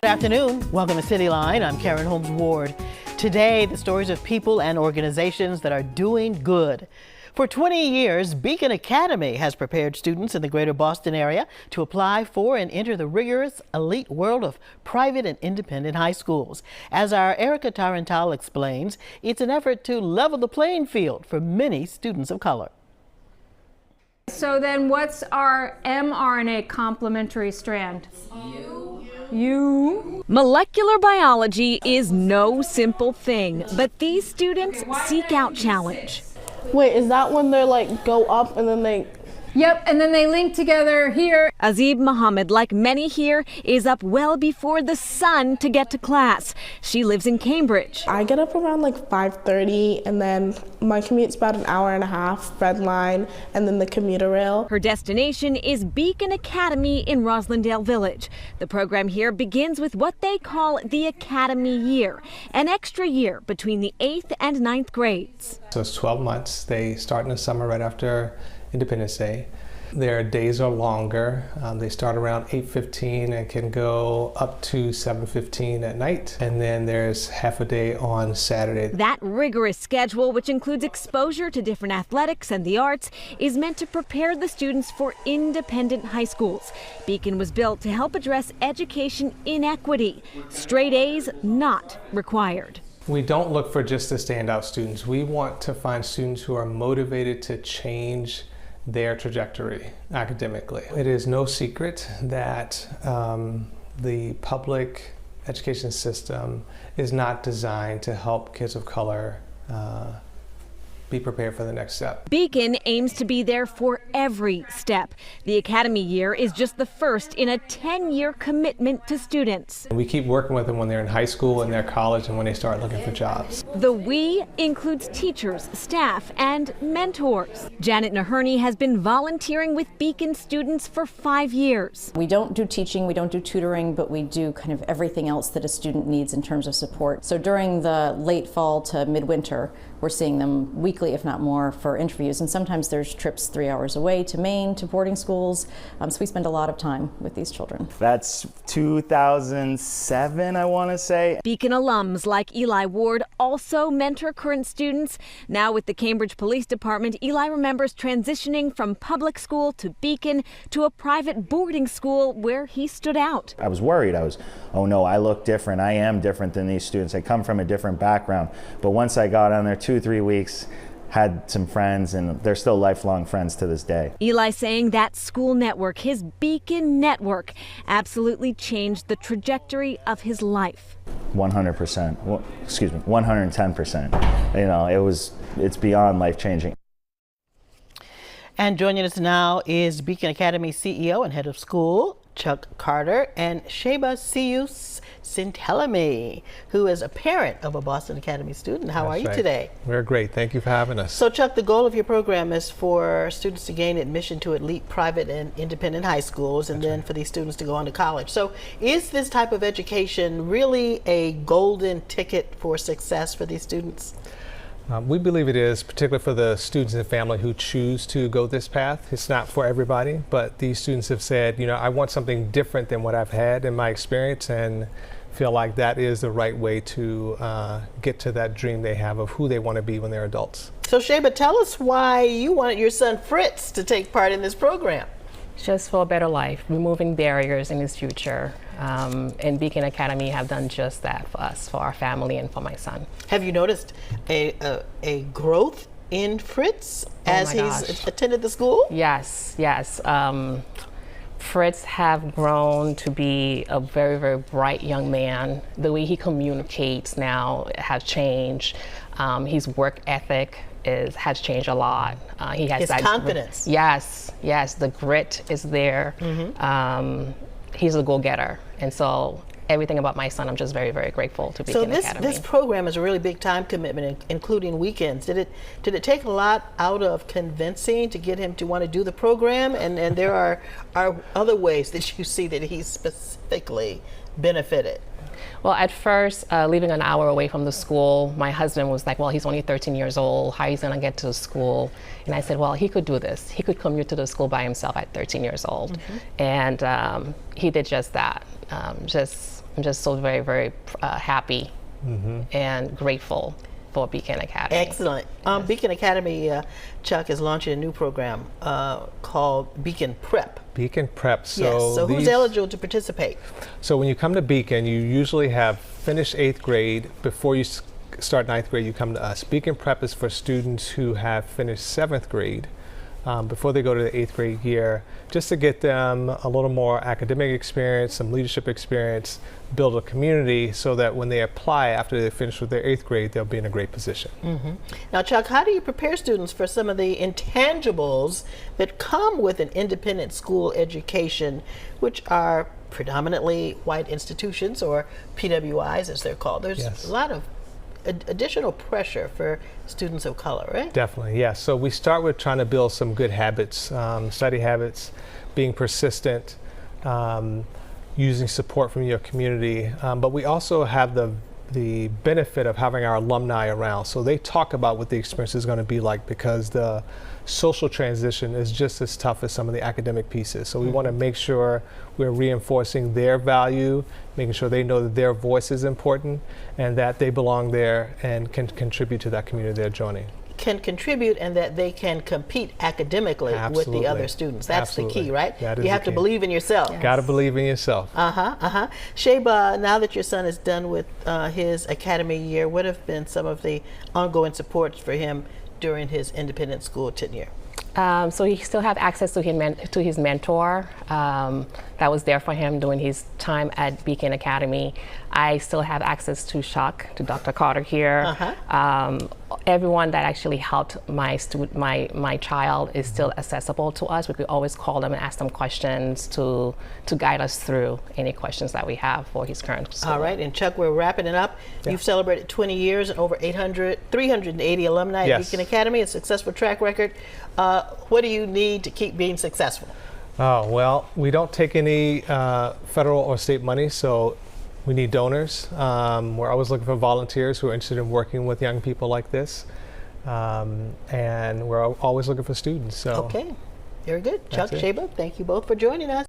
Good afternoon. Welcome to City Line. I'm Karen Holmes Ward. Today, the stories of people and organizations that are doing good. For 20 years, Beacon Academy has prepared students in the greater Boston area to apply for and enter the rigorous elite world of private and independent high schools. As our Erica Tarantal explains, it's an effort to level the playing field for many students of color. So then what's our mRNA complementary strand? You. Molecular biology is no simple thing, but these students seek out challenge. Wait, is that when they like go up and then they... Yep, and then they link together here. Azib Muhammad, like many here, is up well before the sun to get to class. She lives in Cambridge. I get up around like 5:30 and then my commute's about an hour and a half, Red Line, and then the commuter rail. Her destination is Beacon Academy in Roslindale Village. The program here begins with what they call the Academy Year, an extra year between the 8th and 9th grades. So it's 12 months. They start in the summer right after Independence Day. Their days are longer. They start around 8:15 and can go up to 7:15 at night. And then there's half a day on Saturday. That rigorous schedule, which includes exposure to different athletics and the arts, is meant to prepare the students for independent high schools. Beacon was built to help address education inequity. Straight A's not required. We don't look for just the standout students. We want to find students who are motivated to change their trajectory academically. It is no secret that the public education system is not designed to help kids of color be prepared for the next step. Beacon aims to be there for every step. The Academy Year is just the first in a 10-year commitment to students. We keep working with them when they're in high school, in their college, and when they start looking for jobs. The we includes teachers, staff, and mentors. Janet Naherney has been volunteering with Beacon students for 5 years. We don't do teaching, we don't do tutoring, but we do kind of everything else that a student needs in terms of support. So during the late fall to midwinter, we're seeing them weekly, if not more, for interviews. And sometimes there's trips 3 hours away to Maine, to boarding schools. So we spend a lot of time with these children. That's 2007, I want to say. Beacon alums like Eli Ward also mentor current students. Now with the Cambridge Police Department, Eli remembers transitioning from public school to Beacon to a private boarding school where he stood out. I was worried. Oh no, I look different. I am different than these students. I come from a different background. But once I got on there 2-3 weeks, had some friends, and they're still lifelong friends to this day. Eli saying that school network, his Beacon network, absolutely changed the trajectory of his life. 100%, well, excuse me, 110%. You know, it's beyond life-changing. And joining us now is Beacon Academy CEO and head of school, Chuck Carter, and Sheba Sius Sintelemi, who is a parent of a Boston Academy student. How are you today? We're great. Thank you for having us. So, Chuck, the goal of your program is for students to gain admission to elite private and independent high schools, and then for these students to go on to college. So, is this type of education really a golden ticket for success for these students? We believe it is, particularly for the students and family who choose to go this path. It's not for everybody, but these students have said, you know, I want something different than what I've had in my experience, and feel like that is the right way to get to that dream they have of who they want to be when they're adults. So Sheba, tell us why you wanted your son Fritz to take part in this program. Just for a better life, removing barriers in his future. And Beacon Academy have done just that for us, for our family, and for my son. Have you noticed a growth in Fritz as he's attended the school? Yes, yes. Fritz have grown to be a very, very bright young man. The way he communicates now has changed. His work ethic has changed a lot. He has his confidence. Yes, yes, the grit is there. Mm-hmm. He's a go-getter, and so everything about my son, I'm just very, very grateful to Beacon Academy. So this program is a really big time commitment, including weekends. Did it take a lot out of convincing to get him to want to do the program? And there are other ways that you see that he specifically benefited. Well, at first, living an hour away from the school, my husband was like, well, he's only 13 years old. How is he going to get to the school? And I said, well, he could do this. He could commute to the school by himself at 13 years old. Mm-hmm. And he did just that. Just I'm just so very, very happy and grateful for Beacon Academy. Excellent. Beacon Academy, Chuck, is launching a new program called Beacon Prep. Beacon Prep. So, yes. So who's eligible to participate? So when you come to Beacon, you usually have finished 8th grade. Before you start 9th grade, you come to us. Beacon Prep is for students who have finished 7th grade before they go to the 8th grade year, just to get them a little more academic experience, some leadership experience, build a community so that when they apply after they finish with their 8th grade, they'll be in a great position. Now, Chuck, how do you prepare students for some of the intangibles that come with an independent school education, which are predominantly white institutions, or PWIs as they're called? There's a lot of additional pressure for students of color, right? Definitely, yes. So we start with trying to build some good habits, study habits, being persistent, using support from your community. But we also have the benefit of having our alumni around. So they talk about what the experience is going to be like, because the social transition is just as tough as some of the academic pieces. So we want to make sure we're reinforcing their value, making sure they know that their voice is important and that they belong there and can contribute to that community they're joining. Can contribute, and that they can compete academically with the other students. That's the key, right? That is you have to believe in yourself. Yes. Got to believe in yourself. Sheba, now that your son is done with his academy year, what have been some of the ongoing supports for him during his independent school tenure? So he still have access to his mentor that was there for him during his time at Beacon Academy. I still have access to Chuck, to Dr. Carter here. Everyone that actually helped my child is still accessible to us. We could always call them and ask them questions to guide us through any questions that we have for his current school. All right, and Chuck, we're wrapping it up. Yeah. You've celebrated 20 years and over 380 alumni at Beacon Academy, a successful track record. What do you need to keep being successful? Oh, well, we don't take any federal or state money, so we need donors. We're always looking for volunteers who are interested in working with young people like this. And we're always looking for students. So okay, very good. Chuck, Sheba, thank you both for joining us.